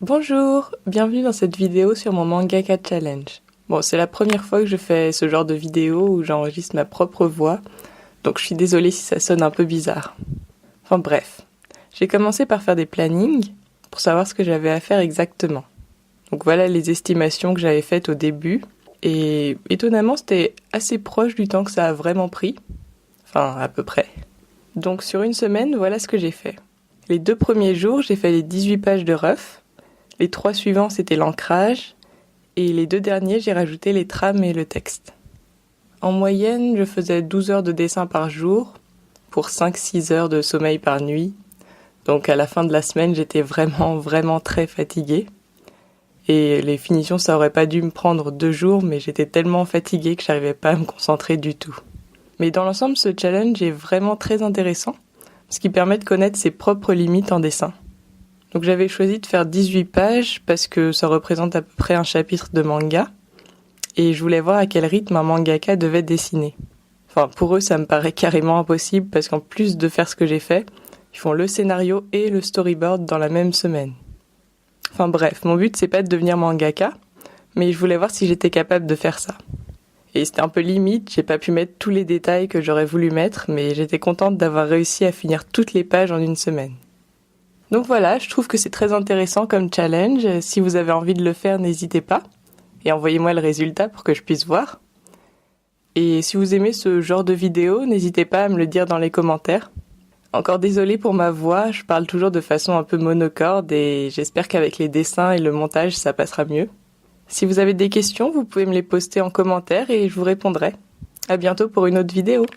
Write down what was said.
Bonjour, bienvenue dans cette vidéo sur mon Mangaka Challenge. Bon, c'est la première fois que je fais ce genre de vidéo où j'enregistre ma propre voix, donc je suis désolée si ça sonne un peu bizarre. Enfin bref, j'ai commencé par faire des plannings pour savoir ce que j'avais à faire exactement. Donc voilà les estimations que j'avais faites au début, et étonnamment c'était assez proche du temps que ça a vraiment pris. Enfin, à peu près. Donc sur une semaine, voilà ce que j'ai fait. Les 2 premiers jours, j'ai fait les 18 pages de rough. Les 3 suivants, c'était l'ancrage. Et les 2 derniers, j'ai rajouté les trames et le texte. En moyenne, je faisais 12 heures de dessin par jour, pour 5-6 heures de sommeil par nuit. Donc à la fin de la semaine, j'étais vraiment très fatiguée. Et les finitions, ça aurait pas dû me prendre 2 jours, mais j'étais tellement fatiguée que j'arrivais pas à me concentrer du tout. Mais dans l'ensemble, ce challenge est vraiment très intéressant, ce qui permet de connaître ses propres limites en dessin. Donc j'avais choisi de faire 18 pages parce que ça représente à peu près un chapitre de manga, et je voulais voir à quel rythme un mangaka devait dessiner. Enfin, pour eux, ça me paraît carrément impossible parce qu'en plus de faire ce que j'ai fait, ils font le scénario et le storyboard dans la même semaine. Enfin bref, mon but c'est pas de devenir mangaka, mais je voulais voir si j'étais capable de faire ça. Et c'était un peu limite, j'ai pas pu mettre tous les détails que j'aurais voulu mettre, mais j'étais contente d'avoir réussi à finir toutes les pages en une semaine. Donc voilà, je trouve que c'est très intéressant comme challenge. Si vous avez envie de le faire, n'hésitez pas. Et envoyez-moi le résultat pour que je puisse voir. Et si vous aimez ce genre de vidéo, n'hésitez pas à me le dire dans les commentaires. Encore désolée pour ma voix, je parle toujours de façon un peu monocorde et j'espère qu'avec les dessins et le montage, ça passera mieux. Si vous avez des questions, vous pouvez me les poster en commentaire et je vous répondrai. À bientôt pour une autre vidéo.